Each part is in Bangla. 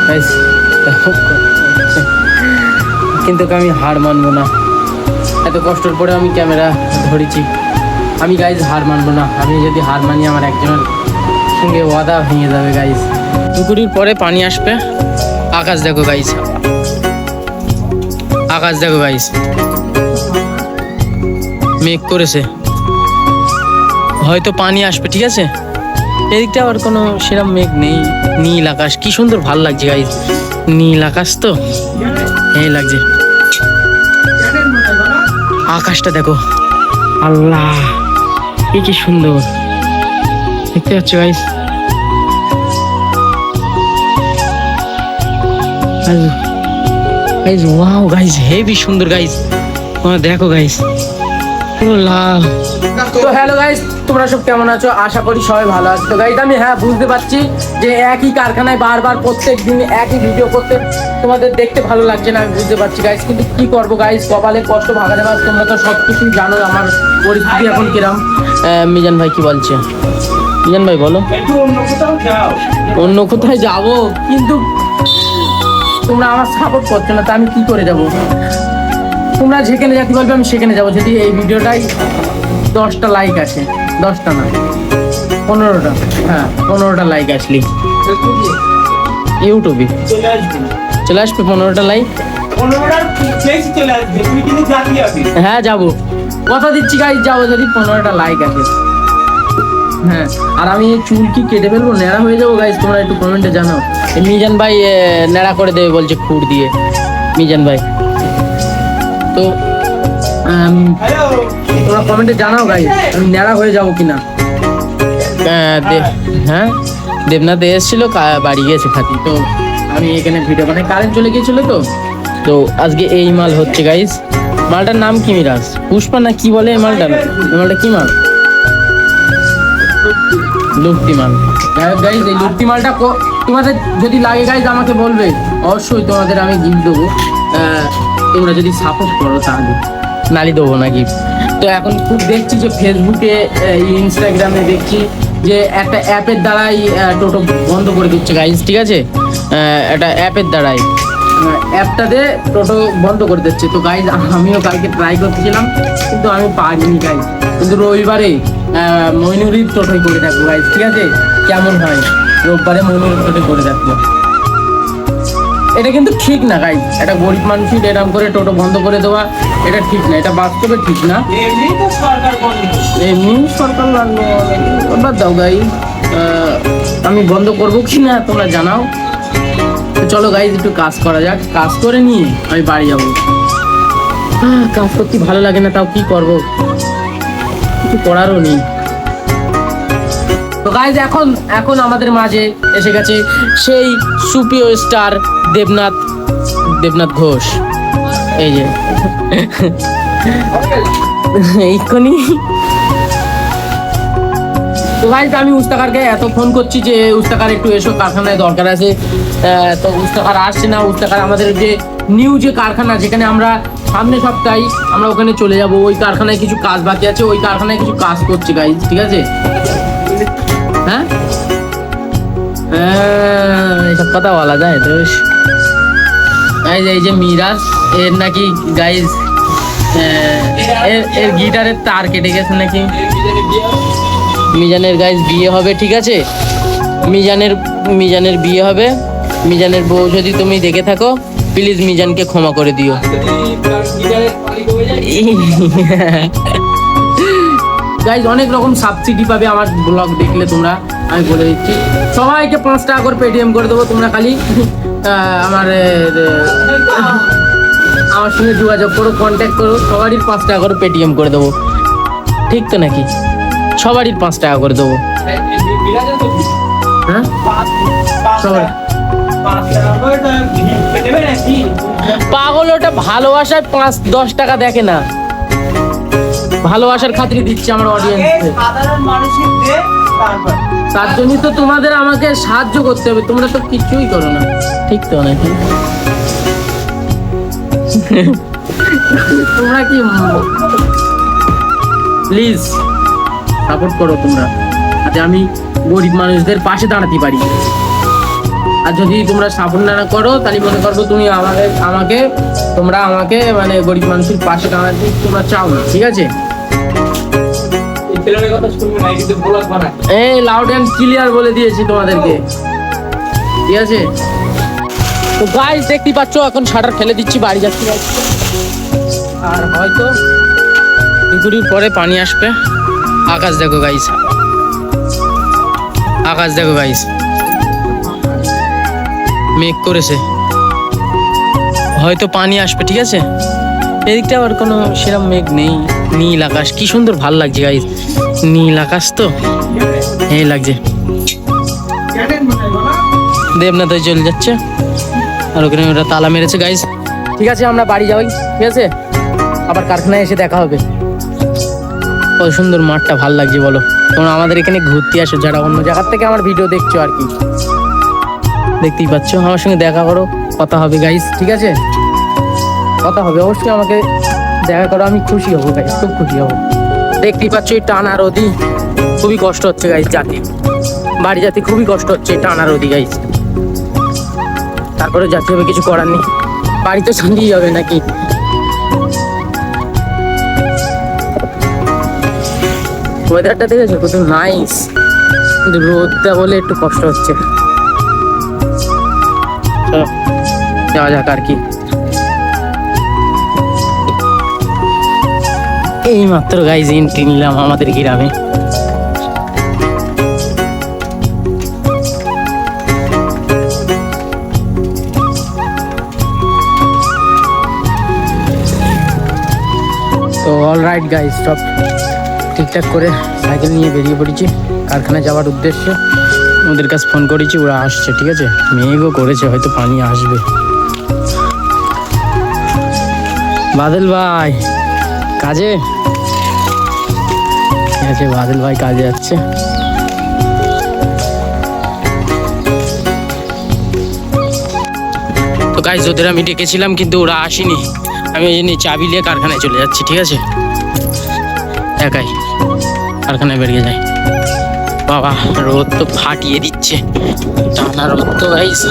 গাইস কিন্তু আমি হার মানবো না, এত কষ্টের পরে আমি ক্যামেরা ধরেছি, আমি গাইজ হার মানবো না। আমি যদি হার মানি আমার একজনের সঙ্গে ওয়াদা ভেঙে যাবে গাইজ। পুকুরির পরে পানি আসবে, আকাশ দেখো গাইজ, আকাশ দেখো গাইজ, মেঘ করেছে, হয়তো পানি আসবে, ঠিক আছে। এদিকটা আবার কোনো সেরকম মেঘ নেই, নীল আকাশ, কি সুন্দর ভাল লাগছে গাইজ, নীল আকাশ তো এই লাগছে। আকাশটা দেখো, আল্লাহ কি সুন্দর দেখতে পাচ্ছ guys. Guys wow guys, heavy সুন্দর গাইজ, দেখো গাইজ পুরো লাল। তো হ্যালো গাইজ, তোমরা সব কেমন আছো? আশা করি সবাই ভালো আছো। তো গাইজ আমি বুঝতে পারছি যে একই কারখানায় বারবার প্রত্যেক দিন একই ভিডিও করতে তোমাদের দেখতে ভালো লাগছে না, আমি বুঝতে পারছি গাইজ, কিন্তু কি করবো গাইজ, কপালে কষ্ট ভাগাতে পারছি। তোমরা তো সব কিছুই জানো আমার পরিস্থিতি এখন কিরম। মিজান ভাই কি বলছে? মিজান ভাই বলো। অন্য কোথায় যাবো, কিন্তু তোমরা আমার সাপোর্ট করছো না, তো আমি কি করে যাবো? তোমরা যেখানে যেতে বলবে আমি সেখানে যাবো, যদি এই ভিডিওটাই 10টা লাইক আসে, 10টা না 15টা, হ্যাঁ 15টা লাইক আসলি ইউটিউবে চলে আসবে 15টা লাইক, হ্যাঁ যাবো, কথা দিচ্ছি গাইজ যাবো যদি 15টা লাইক আসে। হ্যাঁ, আর আমি এই চুল কি কেটে ফেলবো, ন্যাড়া হয়ে যাবো গাইজ? তোমরা একটু কমেন্টে জানাও। মিজান ভাই ন্যাড়া করে দেবে বলছে খুর দিয়ে, মিজান ভাই। তো তোমরা কমেন্টে জানাও গাইজ আমি ন্যাড়া হয়ে যাবো কিনা। হ্যাঁ দেবনাথ এসেছিল, বাড়ি গিয়েছে খাতি, তো আমি এখানে ভিডিও বানাই, কারেন্ট চলে গিয়েছিল তো আজকে এই মাল হচ্ছে গাইজ। মালটার নাম কি মিরাজ? পুষ্পা না কি বলে এই মালটা? মালটা কি মাল? লুপ্তি মাল। গাইজ এই লুপ্তি মালটা তোমাদের যদি লাগে গাইজ আমাকে বলবে, অবশ্যই তোমাদের আমি গিফট দেবো, তোমরা যদি সাপোর্ট করো তাহলে, নালি দেবো না গিফট। তো এখন খুব দেখছি যে ফেসবুকে ইনস্টাগ্রামে দেখছি যে একটা অ্যাপের দ্বারাই টোটো বন্ধ করে দিচ্ছে গাইজ, ঠিক আছে, একটা অ্যাপের দ্বারাই অ্যাপটাতে টোটো বন্ধ করে দিচ্ছে। তো গাইজ আমিও কালকে ট্রাই করতেছিলাম কিন্তু আমি পারিনি গাইজ, কিন্তু রবিবারে মইনুরির টোটোই করে থাকবো গাইজ, ঠিক আছে, কেমন হয় রোববারে মইনুরির টোটোই করে থাকবো। এটা কিন্তু ঠিক না গাইজ, এটা গরিব মানুষই এরকম করে টোটো বন্ধ করে দেওয়া, এটা ঠিক না, এটা বাস্তবে ঠিক না। এমনি সরকার লাগলো, বাদ দাও গাইজ, আমি বন্ধ করবো কি না তোমরা জানাও। চলো গাইজ একটু কাজ করা যাক, কাজ করে নিয়ে আমি বাড়ি যাবো। কাজ করতে ভালো লাগে না, তাও কি করবো, কিছু করারও নেই। তো গাইজ এখন আমাদের মাঝে এসে গেছে সেই সুপিও স্টার দেবনাথ ঘোষ, এই যে এইক্ষুনি। তো গাইজ আমি উস্তাকারকে এত ফোন করছি যে উস্তাকার একটু এসো, কারখানায় দরকার আছে। তো উস্তাকার আসছে না। উস্তাকার আমাদের যে নিউ যে কারখানা, যেখানে আমরা সামনে সপ্তাহে আমরা ওখানে চলে যাব, ওই কারখানায় কিছু কাজ বাকি আছে, ওই কারখানায় কিছু কাজ করছি গাইজ, ঠিক আছে। হ্যাঁ এইসব কথা বলা যায় তো। এই যে মিরাজ, এর নাকি গাইজ এর গিটারের তার কেটে গেছে নাকি। মিজানের গাইজ বিয়ে হবে, ঠিক আছে, মিজানের বিয়ে হবে। মিজানের বউ যদি তুমি দেখে থাকো প্লিজ মিজানকে ক্ষমা করে দিও। গাইজ অনেক রকম সাবসিডি পাবে আমার ব্লগ দেখলে তোমরা, আমি বলে দিচ্ছি। সবাইকে 5 টাকা করে পেটিএম করে দেবো, তোমরা খালি আমার সঙ্গে যোগাযোগ করো, কন্ট্যাক্ট করো, সবারই 5 টাকা করে পেটিএম করে দেবো, ঠিক তো নাকি? সবারই 5 টাকা করে দেবো, হ্যাঁ সবাই। পাগল, ওটা ভালোবাসায় 5-10 টাকা দেখে না, ভালোবাসার খাতিরে দিচ্ছে আমার অডিয়েন্সকে, তার জন্যই তো তোমাদের আমাকে সাহায্য করতে হবে, তোমরা তো কিছুই করো না, ঠিক তো নাকি? তোমরা কি প্লিজ সাপোর্ট করো তোমরা, যাতে আমি গরিব মানুষদের পাশে দাঁড়াতে পারি। আর যদি তোমরা সাপোর্ট না করো তাহলে মনে করবো তুমি তোমরা আমাকে মানে গরিব মানুষের পাশে দাঁড়াতে তোমরা চাও না, ঠিক আছে? এই লাউড অ্যান্ড ক্লিয়ার বলে দিয়েছি তোমাদেরকে, ঠিক আছে? তো গাইস দেখতে পাচ্ছ এখন শাটার ফেলে দিচ্ছি, বাড়ি যাচ্ছি আর হয়তো দুপুরের পরে পানি আসবে। আকাশ দেখো গাইস, আকাশ দেখো গাইস, মেঘ করেছে, হয়তো পানি আসবে, ঠিক আছে? এদিকটা আবার কোনো সেরকম মেঘ নেই, নীল আকাশ, কি সুন্দর ভাল লাগছে গাইস, নীল আকাশ তো এই লাগছে। দেবনাথ চলে যাচ্ছে আর ওখানে ওরা তালা মেরেছে গাইস। ঠিক আছে আমরা বাড়ি যাই, ঠিক আছে? আবার কারখানায় এসে দেখা হবে। কত সুন্দর মাঠটা, ভাল লাগছে বলো? তোমরা আমাদের এখানে ঘুরতে আসো যারা অন্য জায়গার থেকে আমার ভিডিও দেখছো আর কি, দেখতেই পাচ্ছ। আমার সঙ্গে দেখা করো, কথা হবে গাইস, ঠিক আছে? কথা হবে, অবশ্যই আমাকে দেখা করো, আমি খুশি হবো গাইস, খুব খুশি হবো। দেখতেই পাচ্ছ এই টানা রোদি, খুবই কষ্ট হচ্ছে গাইস, বাড়ি যেতে খুবই কষ্ট হচ্ছে টানা রোদি গাইস। তারপরে যাতে হবে, কিছু করার নেই, বাড়ি তো শান্তিই হবে নাকি। ওয়েদারটা দেখেছো কত নাইস, কিন্তু রোদটা বলে একটু কষ্ট হচ্ছে। চলো যাওয়া যাক আর কি। এই মাত্র গাইজ এন্ট্রি নিলাম আমাদের গ্রামে। তো অল রাইট গাইজ, সব ঠিকঠাক করে সাইকেল নিয়ে বেরিয়ে পড়েছি কারখানায় যাওয়ার উদ্দেশ্যে। ওদের কাছে ফোন করেছি, ওরা আসছে, ঠিক আছে? মেঘও করেছে, হয়তো পানি আসবে। বাদল ভাই কাজে, ঠিক আছে? বাদল ভাই কাজে যাচ্ছে। তো গাইজ ওদের আমি ডেকেছিলাম কিন্তু ওরা আসেনি, আমি এই জন্য চাবি নিয়ে কারখানায় চলে যাচ্ছি, ঠিক আছে? একাই কারখানায় বেরিয়ে যাই। বাবা রোদ তো ফাটিয়ে দিচ্ছে, টানা রোদ তো গাইজ।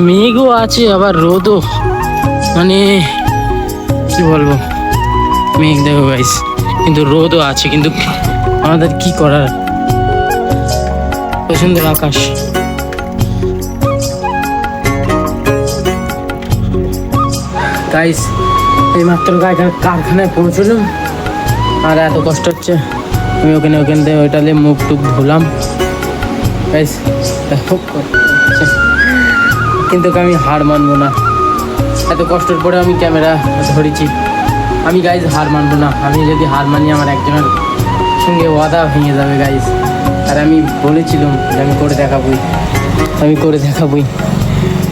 মেঘও আছে আবার রোদও, মানে কি বলবো, মেঘ দেখো গাইজ, কিন্তু রোদও আছে, কিন্তু আমাদের কি করার। সুন্দর আকাশ, গাইজ এই মাত্র কারখানায় পৌঁছলাম আর এত কষ্ট হচ্ছে। আমি ওখান থেকে ওইটালে মুখ টুক ধুলাম গাইজ, খুব কষ্ট হচ্ছে, কিন্তু আমি হার মানবো না। এত কষ্টের পরে আমি ক্যামেরা ধরেছি, আমি গাইজ হার মানবো না। আমি যদি হার মানি আমার একজনের সঙ্গে ওয়াদা ভেঙে যাবে গাইজ। আর আমি বলেছিলাম যে আমি করে দেখাবই,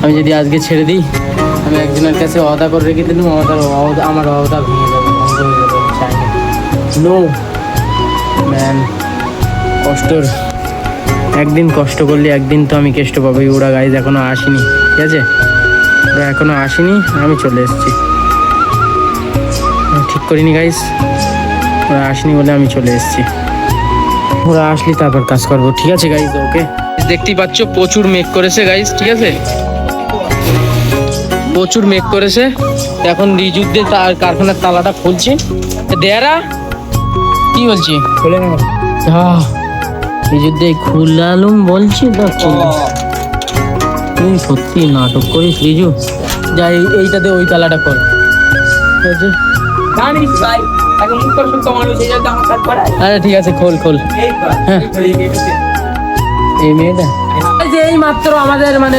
আমি যদি আজকে ছেড়ে দিই, আমি একজনের কাছে ওয়াদা করে রেখে দিলাম, আমার ওয়াদা ভেঙে যাবে, বন্ধ হয়ে যাবে, আমি চাই না। নো ম্যান, একদিন কষ্ট করলে একদিন তো আমি কষ্ট পাবোই। ওরা গাইজ এখনো আসেনি, ঠিক আছে? ওরা এখনো আসেনি, আমি চলে এসেছি, ঠিক করিনি গাইজ। ওরা আসেনি বলে আমি চলে এসেছি, ওরা আসলে তারপর কাজ করবো, ঠিক আছে গাইজ? ওকে, দেখতেই পাচ্ছ প্রচুর মেঘ করেছে গাইজ, ঠিক আছে? প্রচুর মেঘ করেছে। এখন রিজুদ্দে কারখানার তালাটা খুলছি। দেয়ারা কি বলছি, খুলে না রিজুদ্দে খুলালুম বলছি তো, তুই সত্যি নাটক করিস রিজু। যাই এইটাতে ওই তালাটা কর, ঠিক আছে? আরে ঠিক আছে, খোল। হ্যাঁ এই মেয়েটা এই মাত্র আমাদের মানে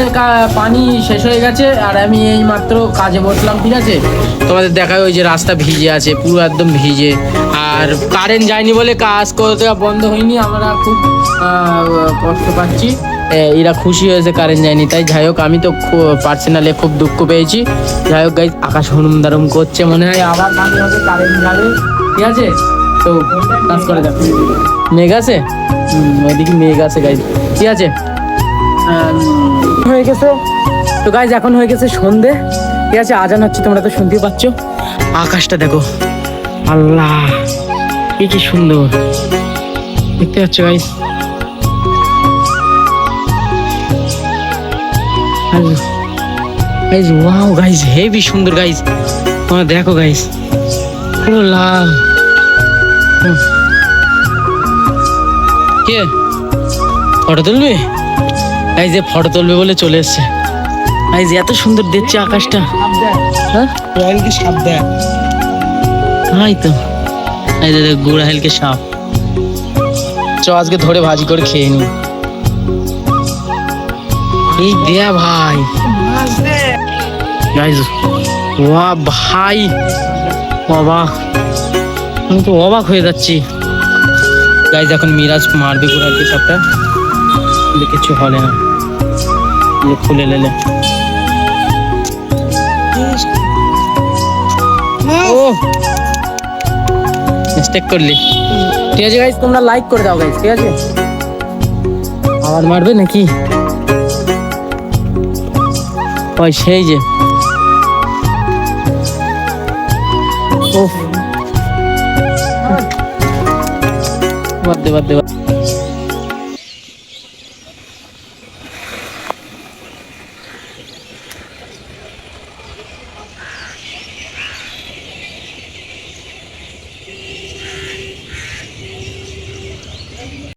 পানি শেষ হয়ে গেছে আর আমি এই মাত্র কাজে বসলাম, ঠিক আছে? তোমাদের দেখায় ওই যে রাস্তা ভিজে আছে, পুরো একদম ভিজে, আর কারেন্ট যায়নি বলে কাজ করতে বন্ধ হয়নি। আমরা খুব কষ্ট পাচ্ছি, এরা খুশি হয়েছে কারেন্ট যায়নি, তাই যাই হোক আমি তো পার্সোনালি খুব দুঃখ পেয়েছি। যাই হোক গাইজ আকাশ হুনুম দারুম করছে, মনে হয় আবার পানি হবে, কারেন্ট যাবে, ঠিক আছে? তো কাজ করে যাবে। মেঘ আছে, ওইদিকে মেঘ আছে গাইজ, ঠিক আছে? হয়ে গেছে তো গাইজ, এখন হয়ে গেছে সন্ধে, ঠিক আছে? আজান হচ্ছে, তোমরা তো শুনতেই পাচ্ছ। আকাশটা দেখো, আল্লাহ কি সুন্দর দেখতে পাচ্ছ guys, guys wow guys heavy সুন্দর গাইজ, তোমরা দেখো গাইজ পুরো লাল। কে ফটো তুলবে? গাইজ যে ফটো তুলবে বলে চলে এসছে। গাইজ এত সুন্দর দেখছে আকাশটা। হ্যাঁ সাপ দেখ, তাই তো। এই যে গুড়া হেলকে সাপ। চ আজকে ধরে ভাজি করে খেয়ে নি। এই দেয়া ভাই গাইজ, ওয়া ভাই অবাক, আমি তো অবাক হয়ে যাচ্ছি গাইজ। এখন মিরাজ মারবে গুড়া হেলকে সাপটা, কিন্তু কিছু হলে না, খুলে লেলে। ও মিস্টেক করলি। ঠিক আছে গাইজ, তোমরা লাইক করে দাও গাইজ, ঠিক আছে? আবার মারবে নাকি? ওই সেই যে বাদ দে বাদ দে।